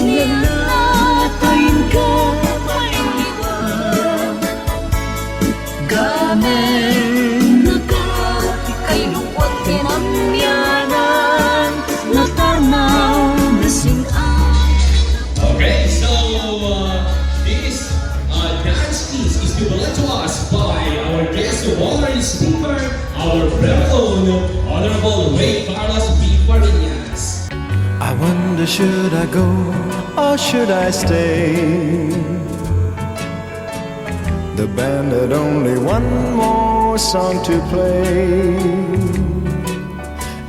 Nananatain ka Gamen Ika'y luwag tinamyanan Natanaw na sinang. Okay, so this dance piece is given to us by our guest honorary speaker, our very own Honorable Ray Carlos B. Fariñas. I wonder, should I go or should I stay? The band had only one more song to play,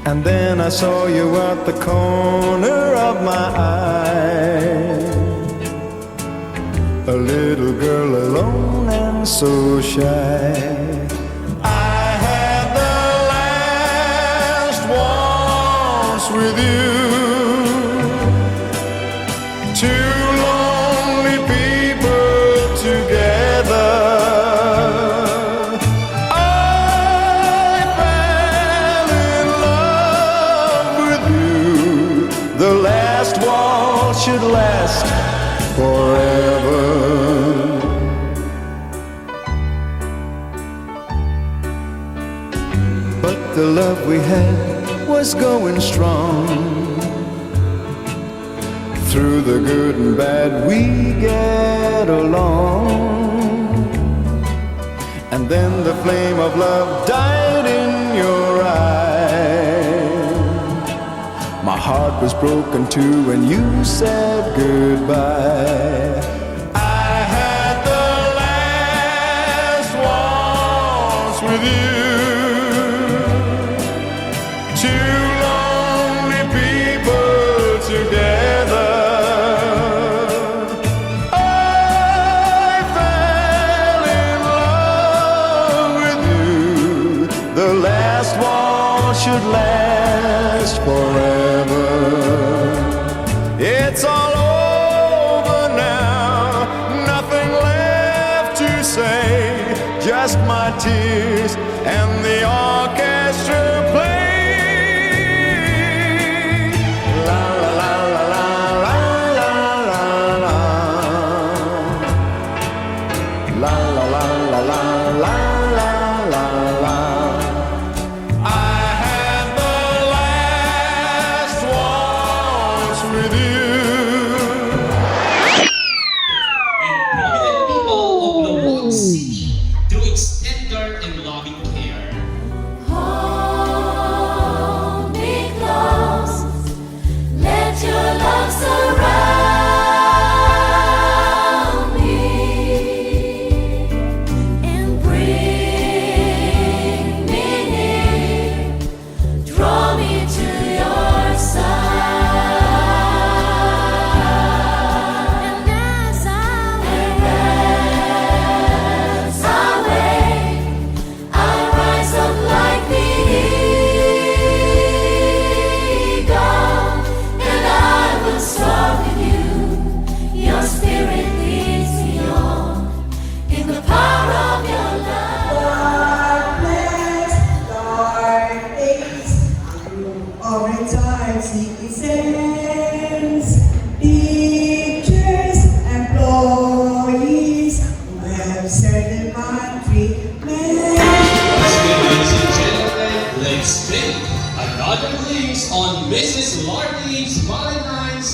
and then I saw you at the corner of my eye, a little girl alone and so shy. I had the last waltz with you. Two lonely people together. I fell in love with you. The last waltz should last forever. But the love we had was going strong. Through the good and bad we get along. And then the flame of love died in your eye. My heart was broken too when you said goodbye. I had the last waltz with you. Two lonely people together. Should last forever. It's all over now, nothing left to say, just my tears and the orchestra play. La la la la la la la la la la la la la la la. Citizens, teachers, employees who have served the country. Ladies and gentlemen, let's take another glimpse on Mrs. Lourdes Valentine's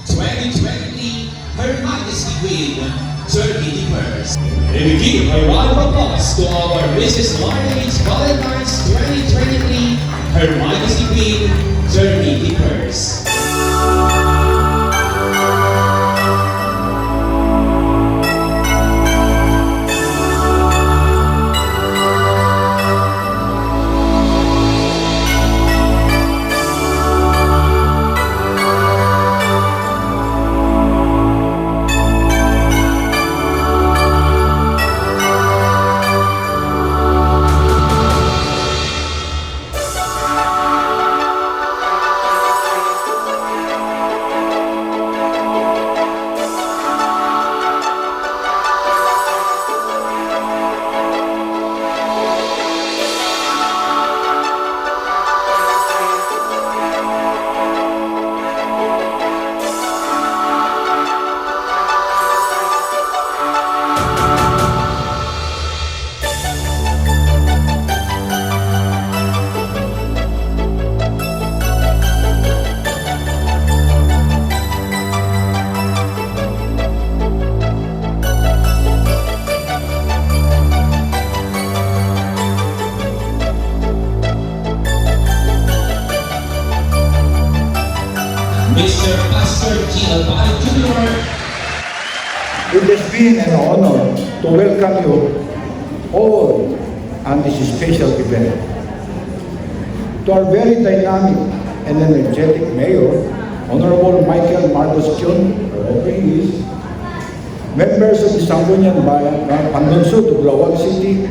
2023 Her Majesty Queen Turkey Dippers. And we give a round of applause to our Mrs. Lourdes Valentine's 2023 Her Majesty Queen Turkey Dippers. It has been an honor to welcome you all on this special event. To our very dynamic and energetic Mayor, Honorable Michael Marcos Jr., wherever he is, members of the Sangguniang Bayan, Panlungsod of Lawag City,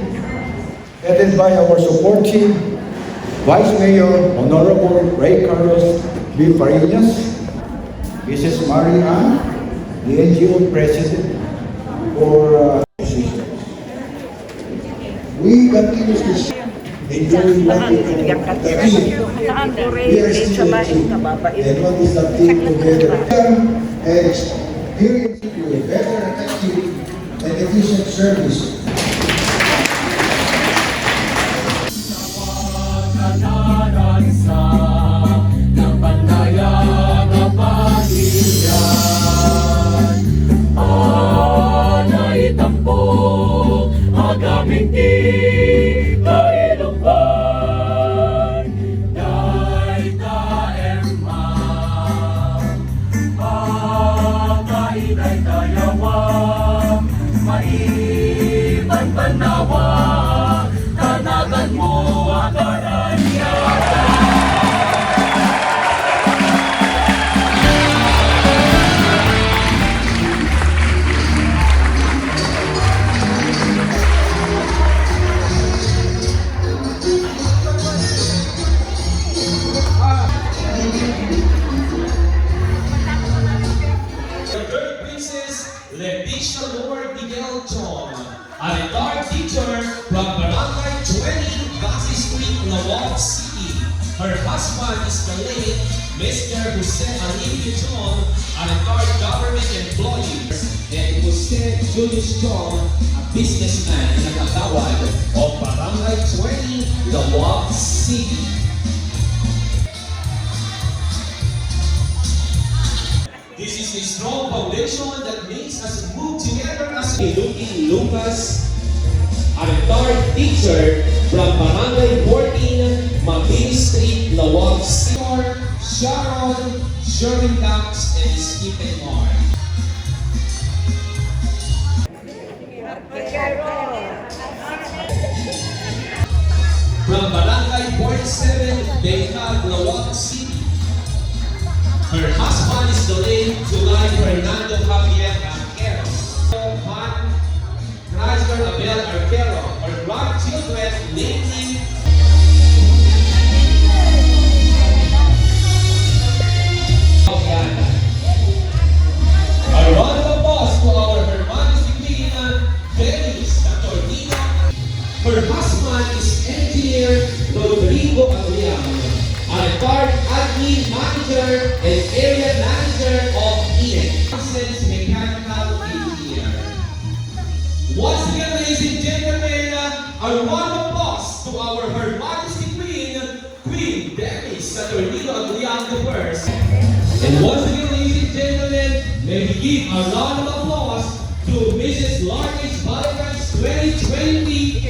headed by our support team, Vice Mayor Honorable Ray Carlos B. Farinas, Mrs. Mary Ann, the NGO President for we continuously enjoy what we call the team. We are still a team. And what is the team together? And experience to a better, effective, and efficient service. The girl princess Leticia Lord Miguel Chong, a retired teacher from Barangay 20, Basi Street, Lawag City. Her husband is the late Mr. Jose Alivio Chong, a retired government employee, and Jose Julius Chong, a businessman in Nakatawad of Barangay 20, Lawag City. This is a strong foundation that makes us move together as a looking Lucas, a retired teacher from Barangay 14, Mabini Street, Lawag City. Sharon, Sherwin Dax, and Stephen Moore. From Barangay 47, Bengkag, Lawag City. Her husband is the late July Fernando Javier Arquero. Juan Chrysler Abel Arquero. Her grandchildren, namely a round of applause to our Her Majesty Queen, Feliz Saturnino. Her husband is Engineer Rodrigo Adriano, a retired admin manager and area manager of ENEC, licensed mechanical engineer. Once again, ladies and gentlemen, a round of applause to our Her Majesty Queen Dennis Saturnino Adriano I. And once again, ladies and gentlemen, may we give a round of applause to Mrs. Lourdes Valentines 2020